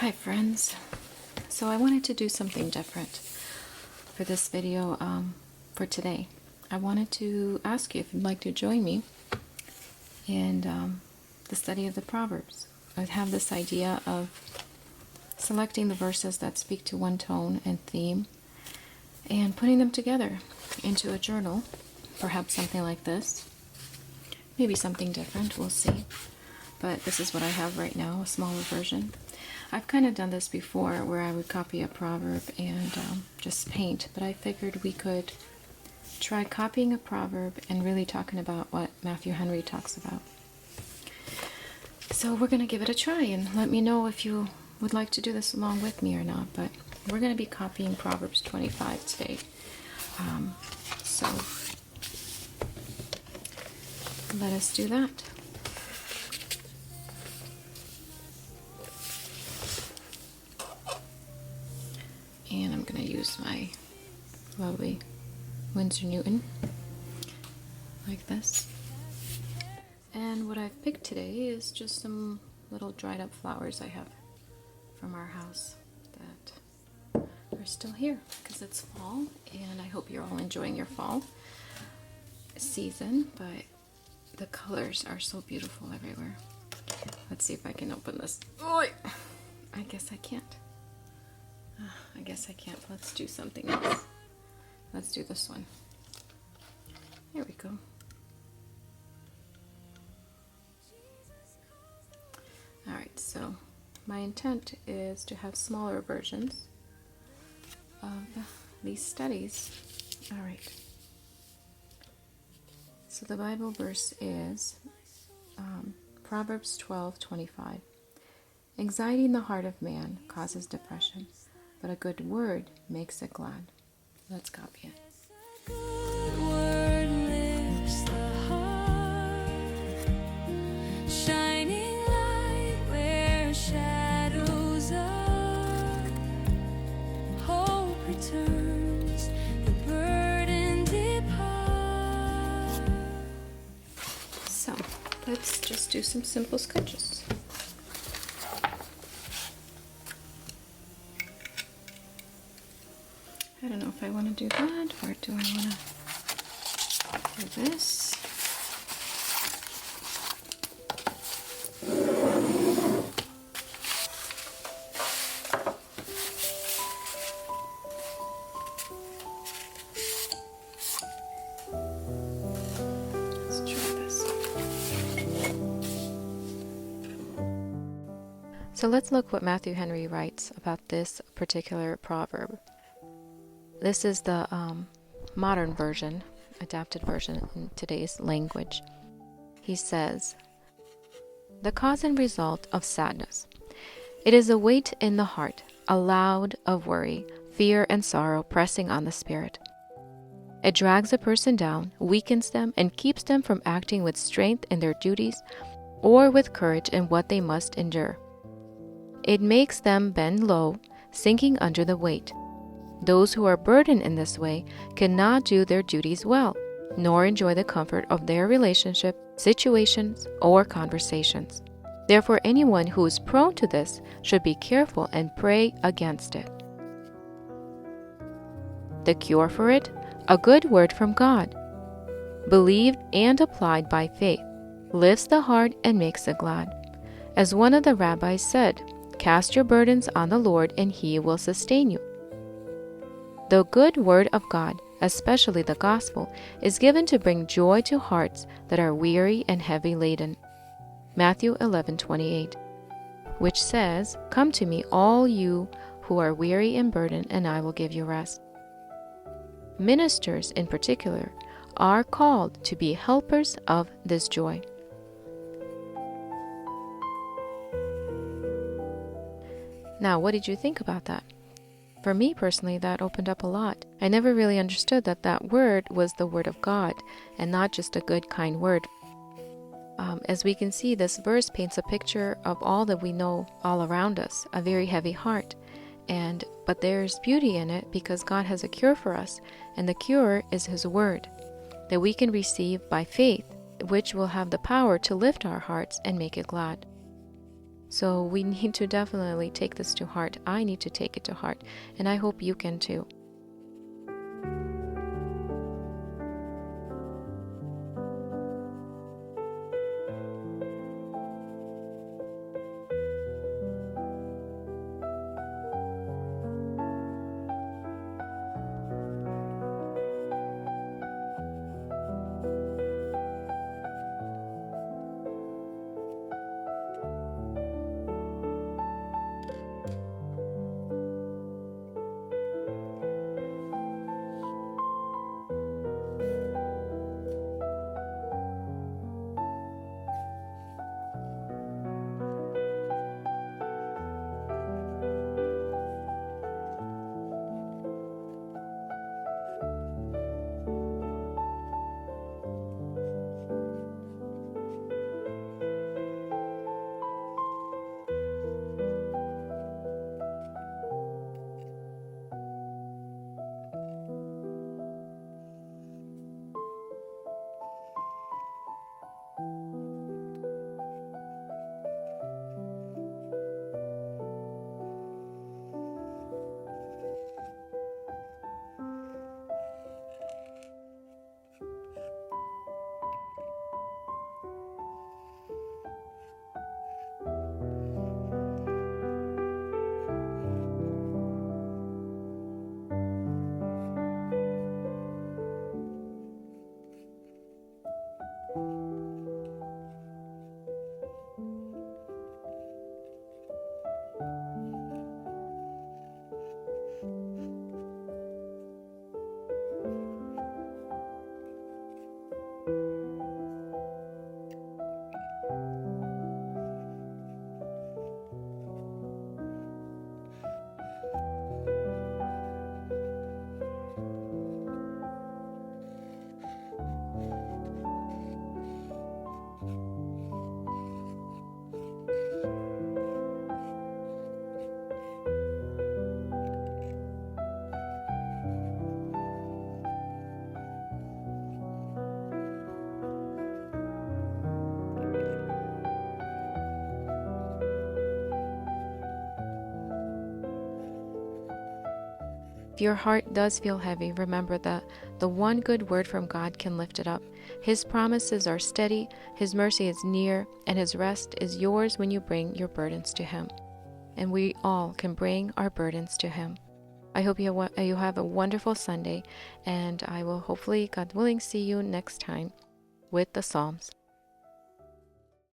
Hi friends. So I wanted to do something different for this video for today. I wanted to ask you if you'd like to join me in the study of the Proverbs. I have this idea of selecting the verses that speak to one tone and theme and putting them together into a journal, perhaps something like this. Maybe something different, we'll see. But this is what I have right now, a smaller version. I've kind of done this before where I would copy a proverb and just paint, but I figured we could try copying a proverb and really talking about what Matthew Henry talks about. So we're going to give it a try, and let me know if you would like to do this along with me or not, but we're going to be copying Proverbs 25 today. So let us do that. And I'm going to use my lovely Winsor Newton, like this. And what I've picked today is just some little dried up flowers I have from our house that are still here because it's fall, and I hope you're all enjoying your fall season, but the colors are so beautiful everywhere. Let's see if I can open this. Oh, I guess I can't. I guess I can't. Let's do something else. Let's do this one. There we go. Alright, so my intent is to have smaller versions of these studies. Alright. So the Bible verse is Proverbs 12:25. Anxiety in the heart of man causes depression, but a good word makes it glad. Let's copy it. A good word lifts the heart, shining light where shadows are. Hope returns, the burden departs. So, let's just do some simple sketches. I don't know if I want to do that, or do I want to do this? Let's try this. So let's look what Matthew Henry writes about this particular proverb. This is the modern version, adapted version in today's language. He says, "The cause and result of sadness. It is a weight in the heart, a load of worry, fear, and sorrow pressing on the spirit. It drags a person down, weakens them, and keeps them from acting with strength in their duties or with courage in what they must endure. It makes them bend low, sinking under the weight. Those who are burdened in this way cannot do their duties well, nor enjoy the comfort of their relationship, situations, or conversations. Therefore, anyone who is prone to this should be careful and pray against it. The cure for it? A good word from God, believed and applied by faith, lifts the heart and makes it glad. As one of the rabbis said, 'Cast your burdens on the Lord, and He will sustain you.' The good word of God, especially the gospel, is given to bring joy to hearts that are weary and heavy laden. Matthew 11:28, which says, 'Come to me, all you who are weary and burdened, and I will give you rest.' Ministers, in particular, are called to be helpers of this joy. Now, what did you think about that? For me personally, that opened up a lot. I never really understood that that word was the word of God and not just a good, kind word. As we can see, this verse paints a picture of all that we know all around us, a very heavy heart. But there's beauty in it because God has a cure for us, and the cure is His word that we can receive by faith, which will have the power to lift our hearts and make it glad. So we need to definitely take this to heart. I need to take it to heart, and I hope you can too. If your heart does feel heavy, remember that the one good word from God can lift it up. His promises are steady, His mercy is near, and His rest is yours when you bring your burdens to Him. And we all can bring our burdens to Him. I hope you have a wonderful Sunday, and I will hopefully, God willing, see you next time with the Psalms.